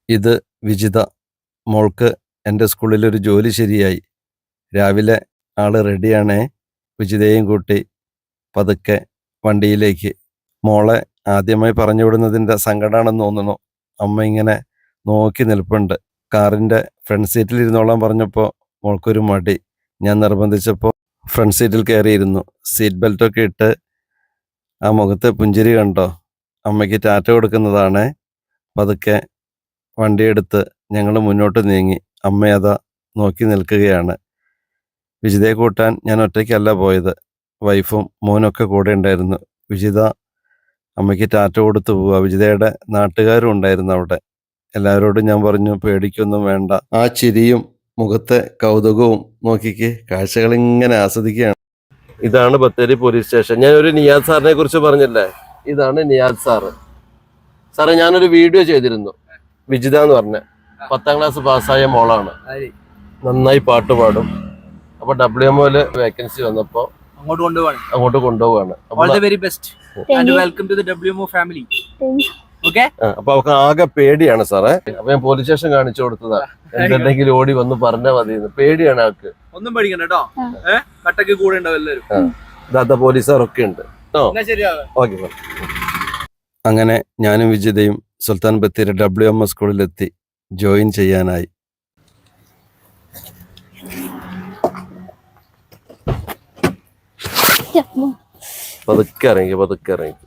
ഇത് വിജിത. മോൾക്ക് എൻ്റെ സ്കൂളിലൊരു ജോലി ശരിയായി. രാവിലെ ആള് റെഡിയാണേ. വിജിതയെയും കൂട്ടി പതുക്കെ വണ്ടിയിലേക്ക്. മോളെ ആദ്യമായി പറഞ്ഞു വിടുന്നതിൻ്റെ സങ്കടമാണെന്ന് തോന്നുന്നു. അമ്മ ഇങ്ങനെ നോക്കി നിൽപ്പുണ്ട്. കാറിൻ്റെ ഫ്രണ്ട് സീറ്റിൽ ഇരുന്നോളാൻ പറഞ്ഞപ്പോൾ മോൾക്കൊരു മടി. ഞാൻ നിർബന്ധിച്ചപ്പോൾ ഫ്രണ്ട് സീറ്റിൽ കയറിയിരുന്നു. സീറ്റ് ബെൽറ്റൊക്കെ ഇട്ട് ആ മുഖത്തെ പുഞ്ചിരി കണ്ടോ? അമ്മയ്ക്ക് ടാറ്റ കൊടുക്കുന്നതാണേ. പതുക്കെ വണ്ടിയെടുത്ത് ഞങ്ങൾ മുന്നോട്ട് നീങ്ങി. അമ്മയതാ നോക്കി നിൽക്കുകയാണ്. വിജിതയെ കൂട്ടാൻ ഞാൻ ഒറ്റയ്ക്കല്ല പോയത്. വൈഫും മോനൊക്കെ കൂടെ ഉണ്ടായിരുന്നു. വിജിത അമ്മയ്ക്ക് ടാറ്റ കൊടുത്തു പോവുക. വിജിതയുടെ നാട്ടുകാരും ഉണ്ടായിരുന്നു അവിടെ. എല്ലാവരോടും ഞാൻ പറഞ്ഞു, പേടിക്കൊന്നും വേണ്ട. ആ ചിരിയും മുഖത്തെ കൗതുകവും നോക്കിക്ക്. കാഴ്ചകൾ ഇങ്ങനെ ആസ്വദിക്കുകയാണ്. ഇതാണ് ബത്തേരി പോലീസ് സ്റ്റേഷൻ. ഞാൻ ഒരു നിയാദ് സാറിനെ കുറിച്ച് പറഞ്ഞില്ലേ, ഇതാണ് നിയാദ് സാറ്. സാറേ, ഞാനൊരു വീഡിയോ ചെയ്തിരുന്നു. വിജിത എന്ന് പറഞ്ഞ 10ാം ക്ലാസ് പാസ്സായ മോളാണ്. നന്നായി പാട്ട് പാടും. അപ്പൊ WMOയില് വേക്കൻസി വന്നപ്പോ അങ്ങോട്ട് കൊണ്ടുപോവാണ്. അപ്പൊ അവർക്ക് ആകെ പേടിയാണ് സാറേ. അപ്പൊ ഞാൻ പോലീസ് സ്റ്റേഷൻ കാണിച്ചു കൊടുത്തതാ. എന്തെങ്കിലും ഓടി വന്ന് പറഞ്ഞാൽ മതി. പേടിയാണ് ആൾക്ക്. ഒന്നും പേടിക്കണ്ട കേട്ടോ. കട്ടക്ക് കൂടെ ഉണ്ടാവും എല്ലാവരും. ദാദാ പോലീസുകാരൊക്കെ ഉണ്ട് കേട്ടോ. Okay sir. അങ്ങനെ ഞാനും വിജിതയും സുൽത്താൻ ബത്തേരി WMO സ്കൂളിലെത്തി. ജോയിൻ ചെയ്യാനായി. പതുക്കെ ഇറങ്ങി.